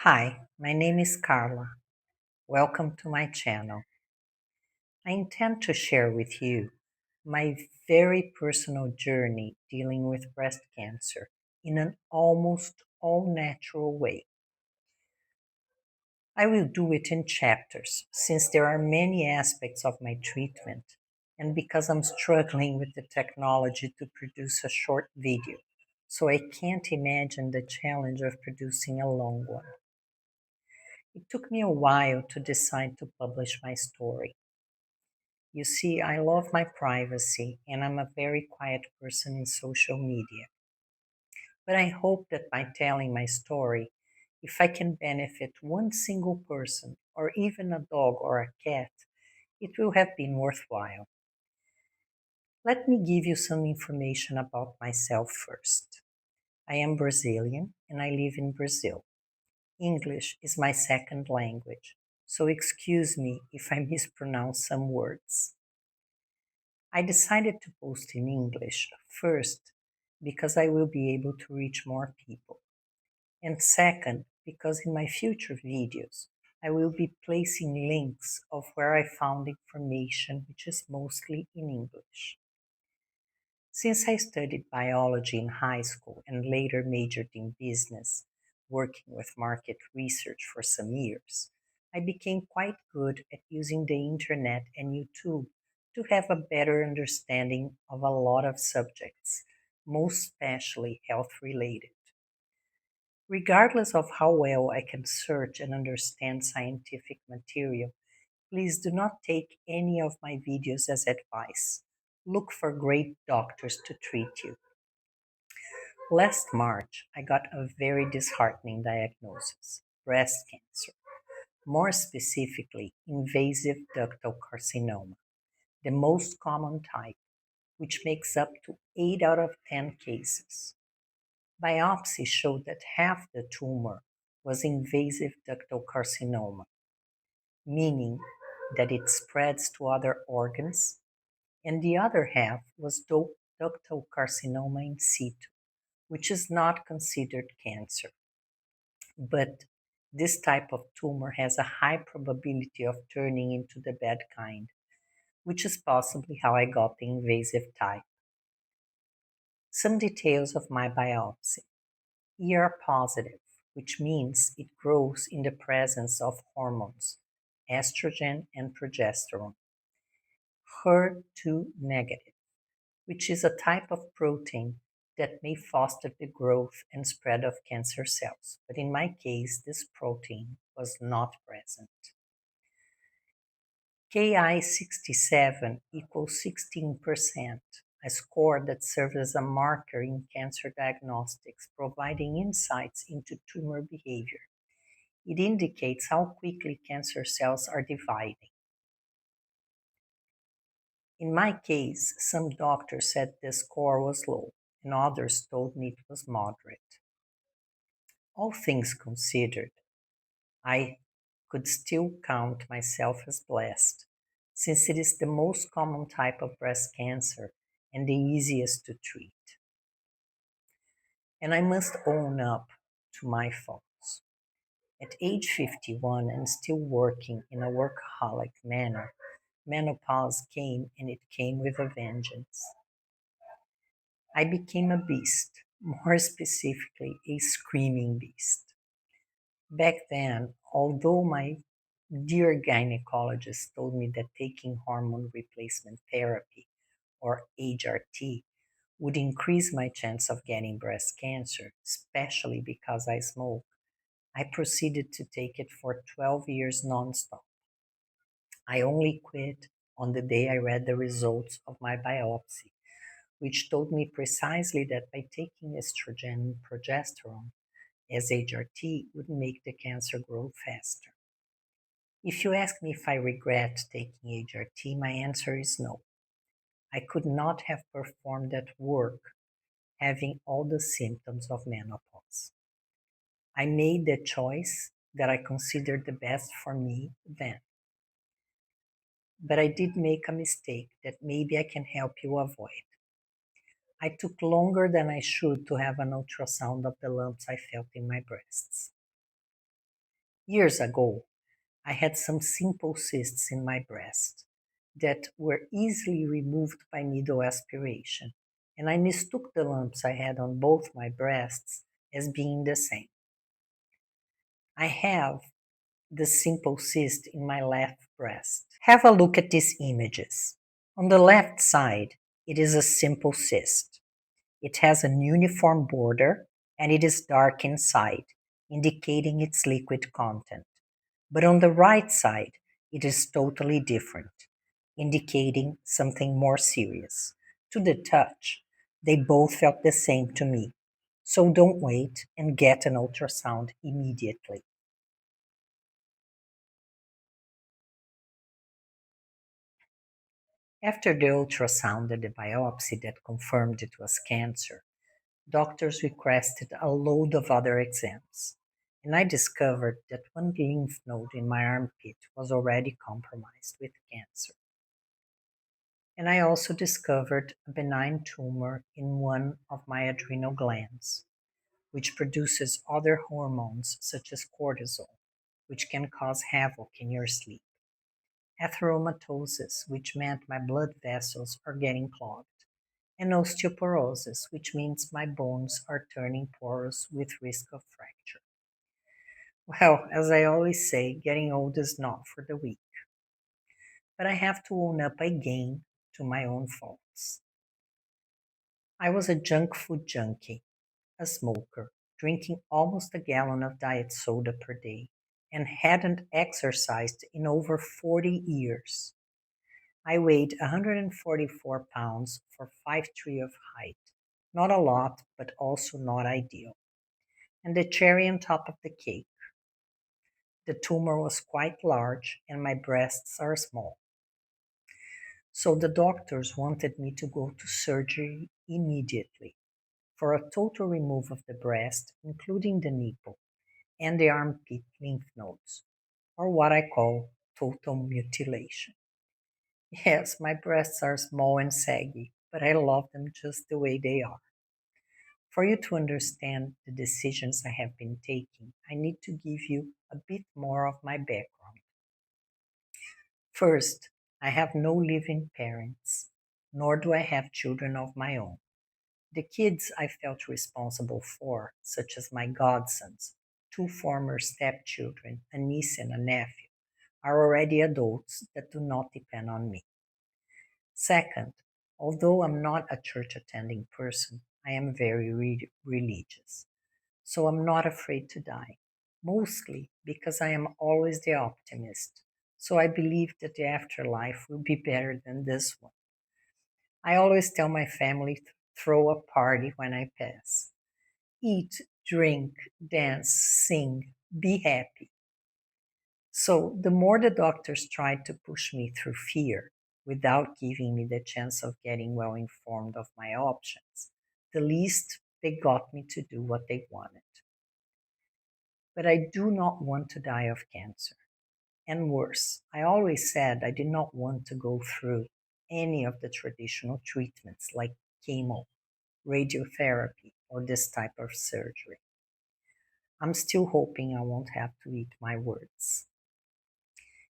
Hi, my name is Carla. Welcome to my channel. I intend to share with you my very personal journey dealing with breast cancer in an almost all natural way. I will do it in chapters since there are many aspects of my treatment and because I'm struggling with the technology to produce a short video, so I can't imagine the challenge of producing a long one. It took me a while to decide to publish my story. You see, I love my privacy and I'm a very quiet person in social media. But I hope that by telling my story, if I can benefit one single person or even a dog or a cat, it will have been worthwhile. Let me give you some information about myself first. I am Brazilian and I live in Brazil. English is my second language, so excuse me if I mispronounce some words. I decided to post in English first because I will be able to reach more people, and second because in my future videos I will be placing links of where I found information which is mostly in English. Since I studied biology in high school and later majored in business, working with market research for some years, I became quite good at using the internet and YouTube to have a better understanding of a lot of subjects, most especially health related. Regardless of how well I can search and understand scientific material, please do not take any of my videos as advice. Look for great doctors to treat you. Last March, I got a very disheartening diagnosis: breast cancer, more specifically, invasive ductal carcinoma, the most common type, which makes up to 8 out of 10 cases. Biopsy showed that half the tumor was invasive ductal carcinoma, meaning that it spreads to other organs, and the other half was ductal carcinoma in situ, which is not considered cancer. But this type of tumor has a high probability of turning into the bad kind, which is possibly how I got the invasive type. Some details of my biopsy: ER positive, which means it grows in the presence of hormones, estrogen and progesterone. HER2 negative, which is a type of protein that may foster the growth and spread of cancer cells, but in my case, this protein was not present. Ki-67 equals 16%, a score that serves as a marker in cancer diagnostics, providing insights into tumor behavior. It indicates how quickly cancer cells are dividing. In my case, some doctors said the score was low, and others told me it was moderate. All things considered, I could still count myself as blessed, since it is the most common type of breast cancer and the easiest to treat. And I must own up to my faults. At age 51 and still working in a workaholic manner, menopause came, and it came with a vengeance. I became a beast, more specifically, a screaming beast. Back then, although my dear gynecologist told me that taking hormone replacement therapy, or HRT, would increase my chance of getting breast cancer, especially because I smoke, I proceeded to take it for 12 years nonstop. I only quit on the day I read the results of my biopsy, which told me precisely that by taking estrogen and progesterone as HRT would make the cancer grow faster. If you ask me if I regret taking HRT, my answer is no. I could not have performed that work having all the symptoms of menopause. I made the choice that I considered the best for me then. But I did make a mistake that maybe I can help you avoid. I took longer than I should to have an ultrasound of the lumps I felt in my breasts. Years ago, I had some simple cysts in my breast that were easily removed by needle aspiration, and I mistook the lumps I had on both my breasts as being the same. I have the simple cyst in my left breast. Have a look at these images. On the left side, it is a simple cyst. It has an uniform border and it is dark inside, indicating its liquid content. But on the right side, it is totally different, indicating something more serious. To the touch, they both felt the same to me. So don't wait and get an ultrasound immediately. After the ultrasound and the biopsy that confirmed it was cancer, doctors requested a load of other exams. And I discovered that one lymph node in my armpit was already compromised with cancer. And I also discovered a benign tumor in one of my adrenal glands, which produces other hormones such as cortisol, which can cause havoc in your sleep. Atheromatosis, which meant my blood vessels are getting clogged, and osteoporosis, which means my bones are turning porous with risk of fracture. Well, as I always say, getting old is not for the weak, but I have to own up again to my own faults. I was a junk food junkie, a smoker, drinking almost a gallon of diet soda per day, and hadn't exercised in over 40 years. I weighed 144 pounds for 5'3" of height. Not a lot, but also not ideal. And the cherry on top of the cake, the tumor was quite large and my breasts are small. So the doctors wanted me to go to surgery immediately for a total remove of the breast, including the nipple and the armpit lymph nodes, or what I call total mutilation. Yes, my breasts are small and saggy, but I love them just the way they are. For you to understand the decisions I have been taking, I need to give you a bit more of my background. First, I have no living parents, nor do I have children of my own. The kids I felt responsible for, such as my godsons, two former stepchildren, a niece and a nephew, are already adults that do not depend on me. Second, although I'm not a church attending person, I am very religious. So I'm not afraid to die, mostly because I am always the optimist. So I believe that the afterlife will be better than this one. I always tell my family to throw a party when I pass. Eat, drink, dance, sing, be happy. So the more the doctors tried to push me through fear without giving me the chance of getting well informed of my options, the least they got me to do what they wanted. But I do not want to die of cancer. And worse, I always said I did not want to go through any of the traditional treatments like chemo, radiotherapy, or this type of surgery. I'm still hoping I won't have to eat my words.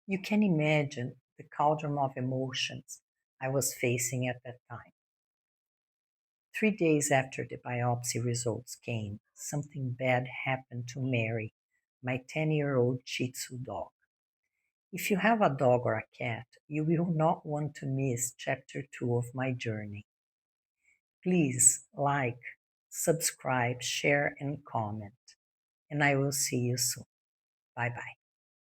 You can imagine the cauldron of emotions I was facing at that time. 3 days after the biopsy results came, something bad happened to Mary, my 10-year-old Shih Tzu dog. If you have a dog or a cat, you will not want to miss chapter 2 of my journey. Please like, subscribe, share, and comment. And I will see you soon. Bye bye.